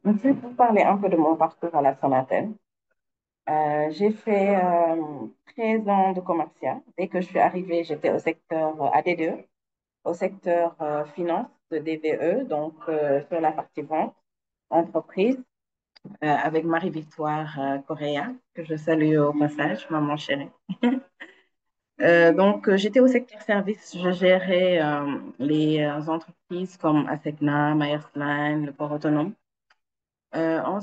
Je vais vous parler un peu de mon parcours à la Sonatel. J'ai fait 13 ans de commercial. Dès que je suis arrivée, j'étais au secteur AD2, au secteur finance de DVE, donc sur la partie vente, entreprise, avec Marie-Victoire Correa, que je salue au passage, maman chérie. J'étais au secteur service. Je gérais les entreprises comme Asecna, Mayersline, le port autonome. Je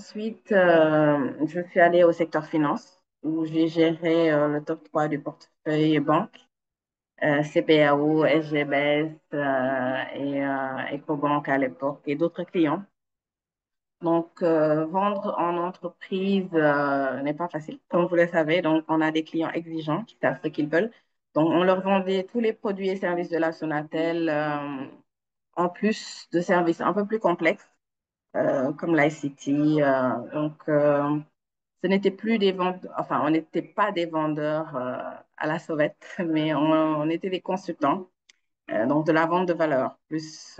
suis allée au secteur finance où j'ai géré le top 3 du portefeuille banque, CPAO, SGBS et EcoBank à l'époque et d'autres clients. Vendre en entreprise n'est pas facile, comme vous le savez. Donc, on a des clients exigeants qui savent ce qu'ils veulent. Donc, on leur vendait tous les produits et services de la Sonatel, en plus de services un peu plus complexes, comme l'ICT. Ce n'était plus des vendeurs, enfin, on n'était pas des vendeurs à la sauvette, mais on était des consultants, donc de la vente de valeur plus.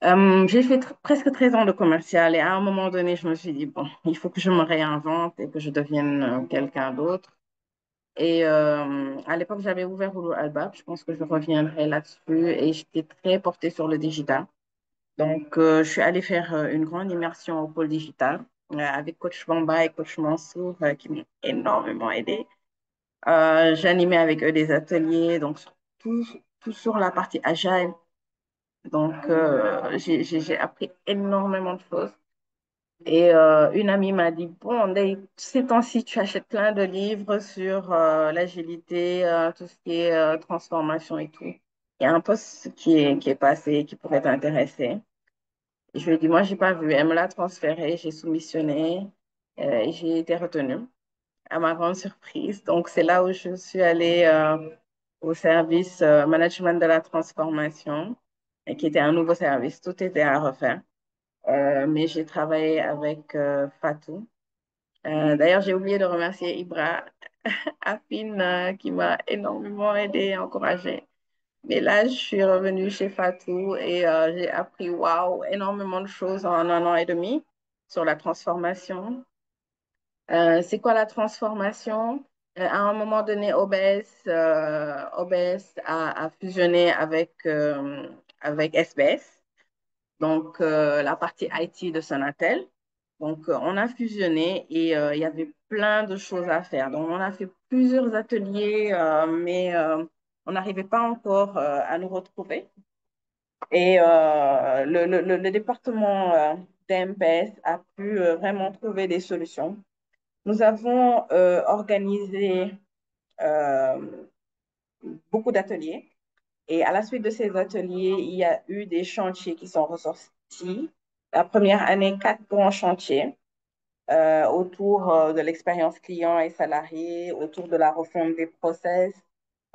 J'ai fait presque 13 ans de commercial et à un moment donné, je me suis dit, bon, il faut que je me réinvente et que je devienne quelqu'un d'autre. À l'époque, j'avais ouvert Hulu Albab, je pense que je reviendrai là-dessus et j'étais très portée sur le digital. Je suis allée faire une grande immersion au pôle digital avec Coach Bamba et Coach Mansour qui m'ont énormément aidé. J'animais avec eux des ateliers, tout, tout sur la partie agile. J'ai appris énormément de choses. Une amie m'a dit, bon, ces temps-ci, tu achètes plein de livres sur l'agilité, tout ce qui est transformation et tout. Il y a un poste qui est passé, qui pourrait t'intéresser. Je lui ai dit, moi, j'ai pas vu. Elle me l'a transféré, j'ai soumissionné et j'ai été retenue à ma grande surprise. Donc, c'est là où je suis allée au service management de la transformation, et qui était un nouveau service. Tout était à refaire. Mais j'ai travaillé avec Fatou. D'ailleurs, j'ai oublié de remercier Ibra Afine qui m'a énormément aidé et encouragée. Mais là, je suis revenue chez Fatou et j'ai appris, waouh, énormément de choses en un an et demi sur la transformation. C'est quoi la transformation? À un moment donné, OBS a fusionné avec SBS, la partie IT de Sonatel. On a fusionné et il y avait plein de choses à faire. Donc, on a fait plusieurs ateliers, mais on n'arrivait pas encore à nous retrouver. Le département d'MPS a pu vraiment trouver des solutions. Nous avons organisé euh, beaucoup d'ateliers et à la suite de ces ateliers, il y a eu des chantiers qui sont ressortis. La première année, 4 grands chantiers autour de l'expérience client et salarié, autour de la refonte des process,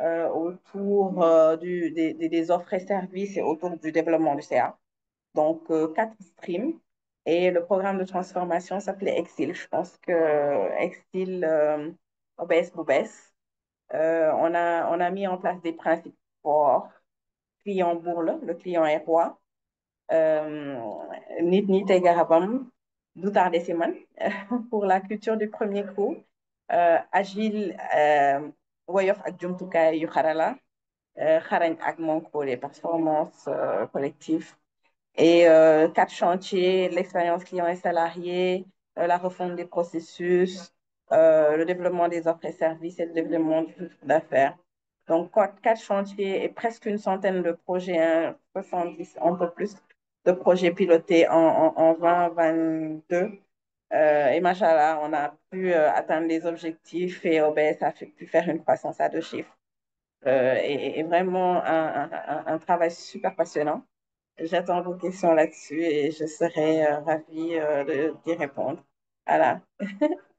autour des offres et services et autour du développement du CA. 4 streams. Et le programme de transformation s'appelait Exil. Je pense que Exil, OBS, Boubès. On a mis en place des principes forts. Client bourle, le client est roi. Euh, Nit Nit et Garabam, Doutar Deciman, pour la culture du premier coup. Agile, Wayof ak Jumtukaay yu xarala, xarañ ak Monko, les performances collectives. 4 chantiers, l'expérience client et salarié, la refonte des processus, le développement des offres et services et le développement du chiffre d'affaires. Donc, 4 chantiers et presque une centaine de projets, hein, 70, un peu plus, de projets pilotés en 2022. Et machallah, on a pu atteindre les objectifs et OBS a pu faire une croissance à 2 chiffres. Et vraiment un travail super passionnant. J'attends vos questions là-dessus et je serai ravie d'y répondre. Voilà.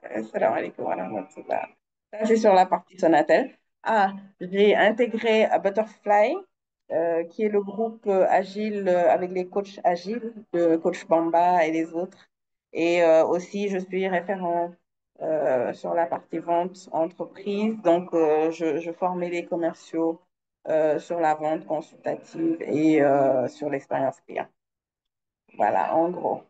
Assalamu alaikum wa rahmatullah. Ça, c'est sur la partie Sonatel. Ah, j'ai intégré Butterfly, qui est le groupe agile avec les coachs agiles, le coach Bamba et les autres. Et aussi, je suis référent sur la partie vente entreprise. Je formais les commerciaux sur la vente consultative et sur l'expérience client. Voilà, en gros.